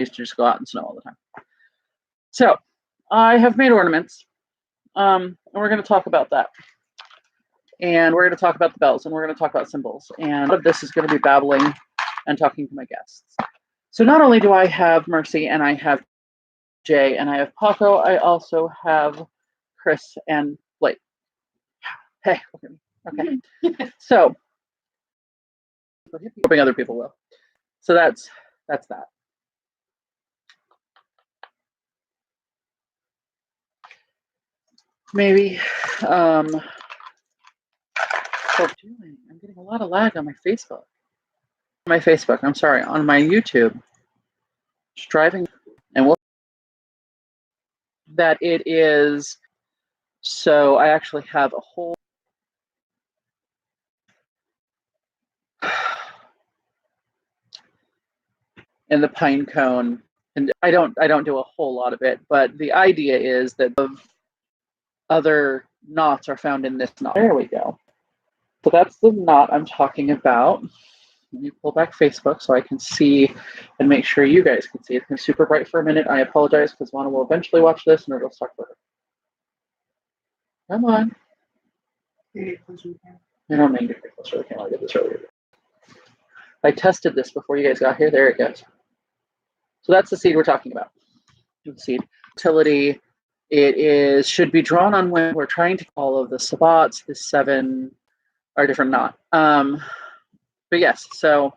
used to just go out in snow all the time. So I have made ornaments, and we're going to talk about that. And we're going to talk about the bells, and we're going to talk about symbols. And a lot of this is going to be babbling and talking to my guests. So not only do I have Mercy and I have Jay and I have Paco, I also have Chris and Blake. Hey, okay. So hoping other people will. So that's that. Maybe I'm getting a lot of lag on my Facebook. I'm sorry, on my YouTube. Striving and we'll that it is. So I actually have a whole in the pine cone, and I don't do a whole lot of it, but the idea is that other knots are found in this knot. There we go. So that's the knot I'm talking about. Let me pull back Facebook so I can see and make sure you guys can see. It's going to be super bright for a minute. I apologize because Lana will eventually watch this and it'll start for her. Come on. I don't need to get closer. I can't get this earlier. I tested this before you guys got here. There it goes. So that's the seed we're talking about. The seed. Utility. It should be drawn on when we're trying to all of the sabbats. The 7 are different knot. But yes, so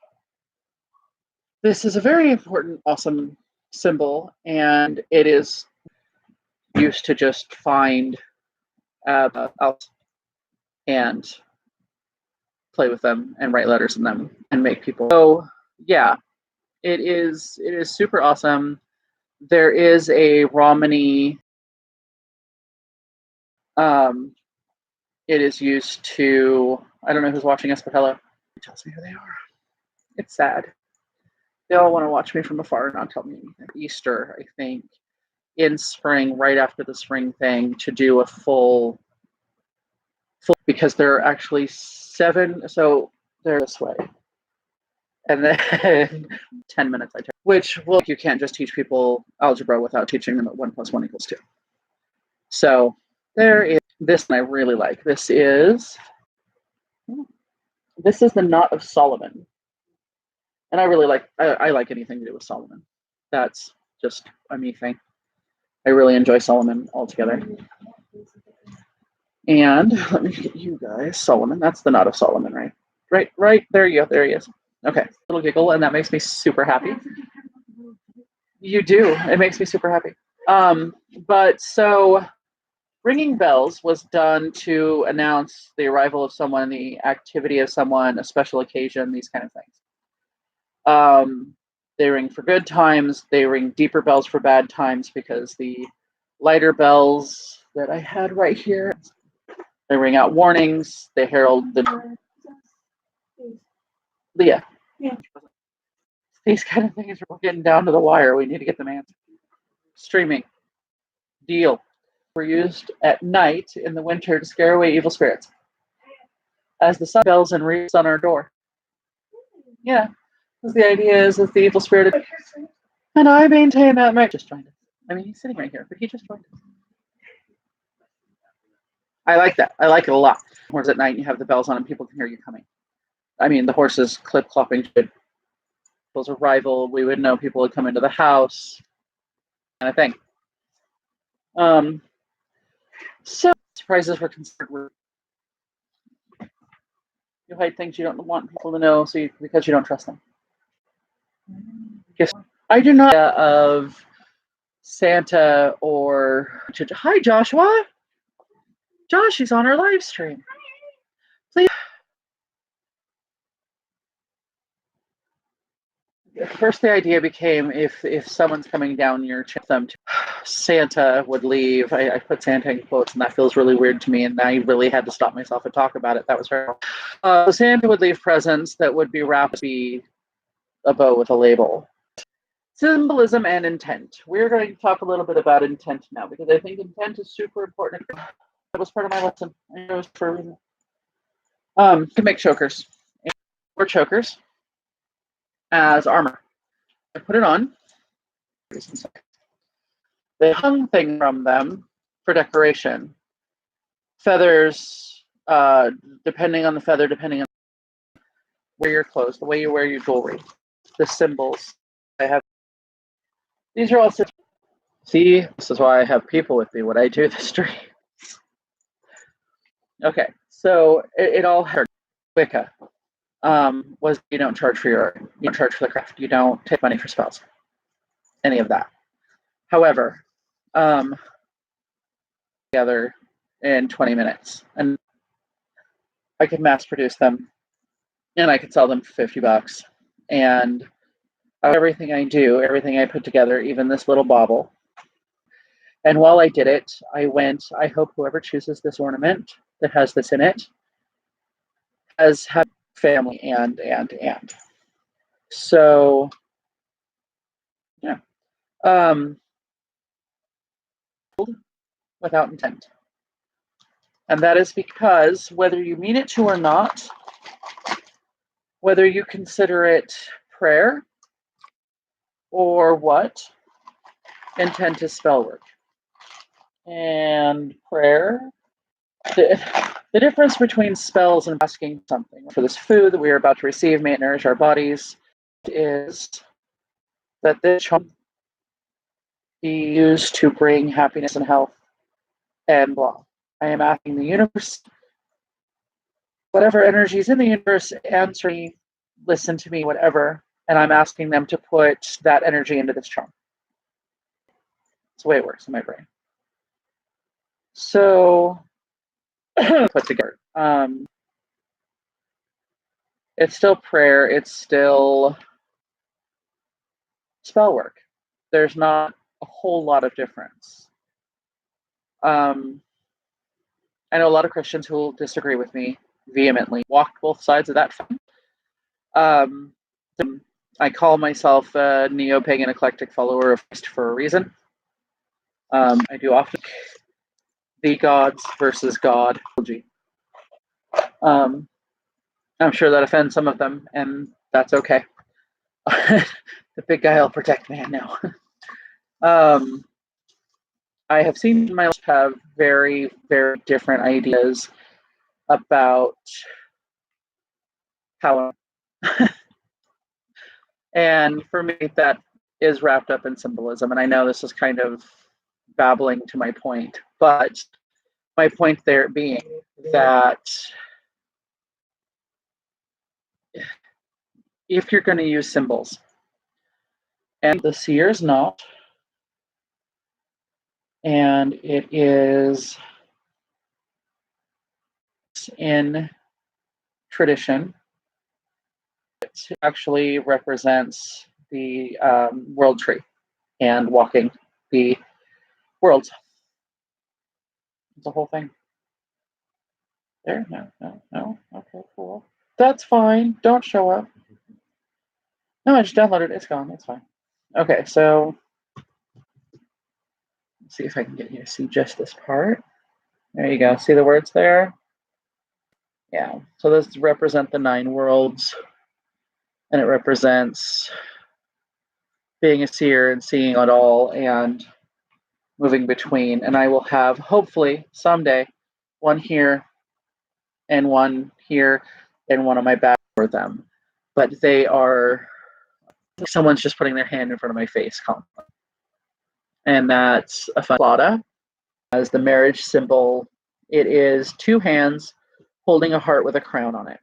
this is a very important, awesome symbol, and it is used to just find out and play with them and write letters in them and make people. So yeah, it is super awesome. There is a Romani. It is used to, I don't know who's watching us, but hello. It tells me who they are. It's sad. They all want to watch me from afar and not tell me anything. Easter, I think, in spring, right after the spring thing, to do a full because there are actually 7, so they're this way. And then 10 minutes I took, which, well, you can't just teach people algebra without teaching them that 1 + 1 = 2. So there is this one I really like. This is the Knot of Solomon. And I really like, I like anything to do with Solomon. That's just a me thing. I really enjoy Solomon altogether. And let me get you guys, Solomon. That's the Knot of Solomon, right? Right, there you go, there he is. Okay, little giggle, and that makes me super happy. You do, it makes me super happy. But so ringing bells was done to announce the arrival of someone, the activity of someone, a special occasion, these kind of things. They ring for good times. They ring deeper bells for bad times because the lighter bells that I had right here, they ring out warnings. They herald the Leah. Yeah. These kind of things are getting down to the wire. We need to get them answered. Streaming. Deal. Were used at night in the winter to scare away evil spirits. As the sun bells and rings on our door. Yeah. Because the idea is that the evil spirit. And I maintain that Mike just joined us. I mean, he's sitting right here, but he just joined us. I like that. I like it a lot. Whereas at night you have the bells on and people can hear you coming. I mean, the horses clip-clopping. People's arrival, we would know people would come into the house, kind of thing. So surprises were considered rude. You hide things you don't want people to know, because you don't trust them. I do not of Santa or hi Joshua. Josh, he's on our live stream. Please. First, the idea became if someone's coming down your them, Santa would leave. I put Santa in quotes, and that feels really weird to me. And I really had to stop myself and talk about it. That was terrible. Santa would leave presents that would be wrapped, be a bow with a label. Symbolism and intent. We're going to talk a little bit about intent now because I think intent is super important. That was part of my lesson. I know it was for a reason. To make chokers. Or chokers as armor. I put it on, reasons. They hung things from them for decoration. Feathers, depending on the feather, depending on where your clothes, the way you wear your jewelry, the symbols. I have. These are all. See, this is why I have people with me when I do the stream. Okay, so it all hurt. Wicca was you don't charge for you don't charge for the craft. You don't take money for spells. Any of that. However, together in 20 minutes, and I could mass produce them, and I could sell them for $50. And everything I do, everything I put together, even this little bauble. And while I did it, I hope whoever chooses this ornament that has this in it has had family and. So, yeah. Without intent. And that is because whether you mean it to or not, whether you consider it prayer or what, intent is spell work. And prayer, the difference between spells and asking something for this food that we are about to receive, may it nourish our bodies, is that this charm be used to bring happiness and health and blah. I am asking the universe, whatever energy is in the universe, answer me, listen to me, whatever, and I'm asking them to put that energy into this charm. That's the way it works in my brain. So, put together. It's still prayer. It's still spell work. There's not a whole lot of difference. I know a lot of Christians who will disagree with me vehemently. Walked both sides of that. I call myself a neo-pagan eclectic follower of Christ for a reason. I do often the gods versus God. I'm sure that offends some of them, and that's okay. The big guy will protect man now. I have seen my life have very, very different ideas about how, and for me, that is wrapped up in symbolism. And I know this is kind of babbling to my point, but my point there being that if you're going to use symbols, and the seer's not, and it is in tradition, it actually represents the world tree and walking the worlds. The whole thing. There? No. Okay, cool. That's fine. Don't show up. No, I just downloaded it. It's gone. It's fine. Okay, so let's see if I can get you to see just this part. There you go. See the words there? Yeah. So those represent the 9 worlds, and it represents being a seer and seeing it all and moving between. And I will have, hopefully, someday, one here and one here and one on my back for them. But they are, someone's just putting their hand in front of my face constantly. And that's a Claddagh as the marriage symbol. It is 2 hands holding a heart with a crown on it.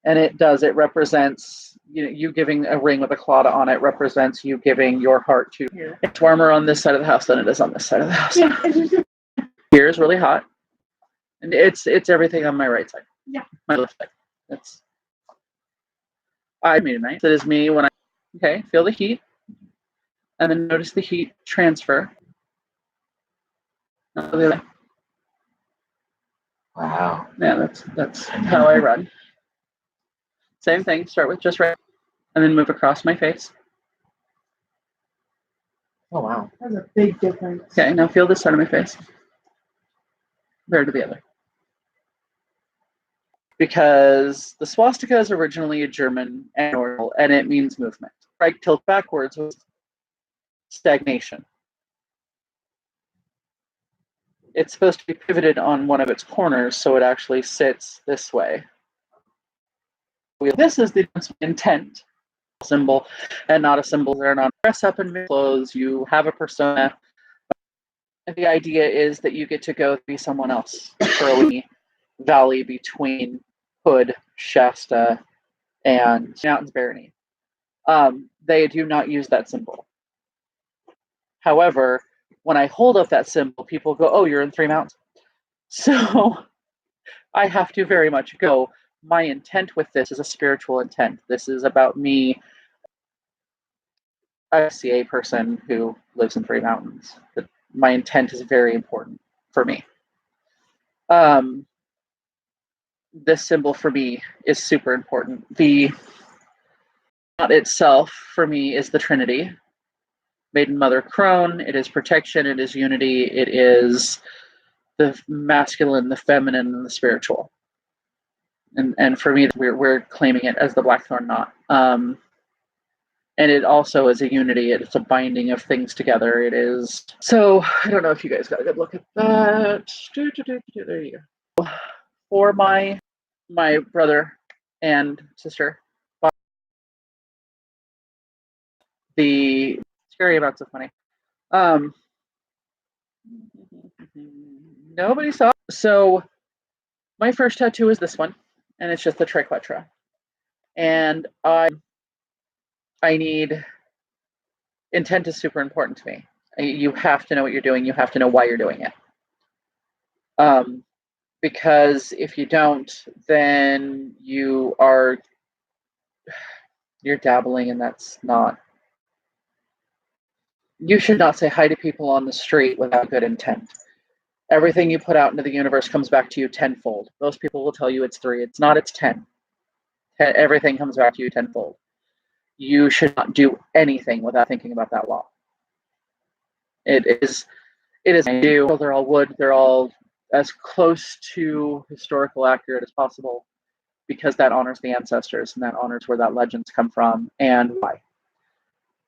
And it represents, you giving a ring with a Claddagh on it represents you giving your heart to. Yeah. It's warmer on this side of the house than it is on this side of the house. Yeah. Here is really hot. And it's everything on my right side. Yeah. My left side. I made it nice. That is me when okay, feel the heat. And then notice the heat transfer. Wow. Yeah, that's how I run. Same thing, start with just right, and then move across my face. Oh, wow. That's a big difference. Okay, now feel this side of my face. Compared to the other. Because the swastika is originally a German and it means movement. Right tilt backwards was stagnation. It's supposed to be pivoted on one of its corners, so it actually sits this way. This is the intent symbol, and not a symbol. They're not dress up in clothes. You have a persona. The idea is that you get to go be someone else for a valley between Hood, Shasta, and Mountains Barony. They do not use that symbol. However, when I hold up that symbol, people go, "Oh, you're in Three Mountains." So I have to very much go, my intent with this is a spiritual intent. This is about me. I see a person who lives in Three Mountains. My intent is very important for me. This symbol for me is super important. The knot itself for me is the Trinity. Maiden Mother Crone. It is protection. It is unity. It is the masculine, the feminine, and the spiritual. And for me, we're claiming it as the Blackthorn knot. And it also is a unity. It's a binding of things together. It is. So I don't know if you guys got a good look at that. There you go. For my brother and sister, the scary about so funny. Nobody saw. So my first tattoo is this one, and it's just the triquetra. And I need, intent is super important to me. You have to know what you're doing. You have to know why you're doing it. Because if you don't, then you're dabbling, and that's not. You should not say hi to people on the street without good intent. Everything you put out into the universe comes back to you tenfold. Those people will tell you it's 3. It's not, it's 10. Everything comes back to you tenfold. You should not do anything without thinking about that law. It is they're all wood, they're all as close to historical accurate as possible, because that honors the ancestors and that honors where that legends come from and why.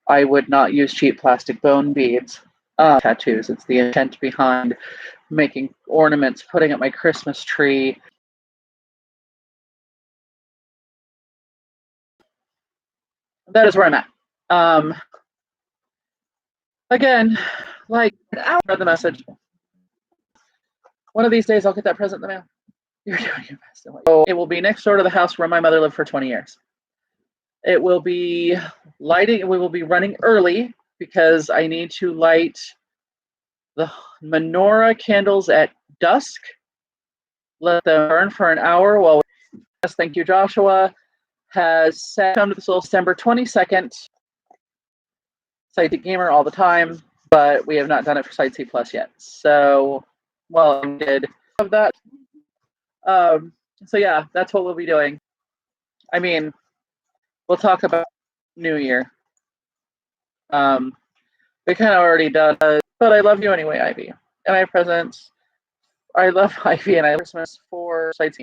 I would not use cheap plastic bone beads tattoos. It's the intent behind making ornaments, putting up my Christmas tree. That is where I'm at. Again, like, I read the message. One of these days I'll get that present in the mail. You're doing your best. So it will be next door to the house where my mother lived for 20 years. It will be lighting. We will be running early because I need to light the menorah candles at dusk. Let them burn for an hour while we, yes, thank you, Joshua, has set come to the soul December 22nd. Sightseek Gamer all the time, but we have not done it for Sightsee Plus yet. So, well, I did have that. So yeah, that's what we'll be doing. I mean, we'll talk about New Year. We kind of already done, but I love you anyway, Ivy. And I have presents. I love Ivy, and I have Christmas for Sightseeing.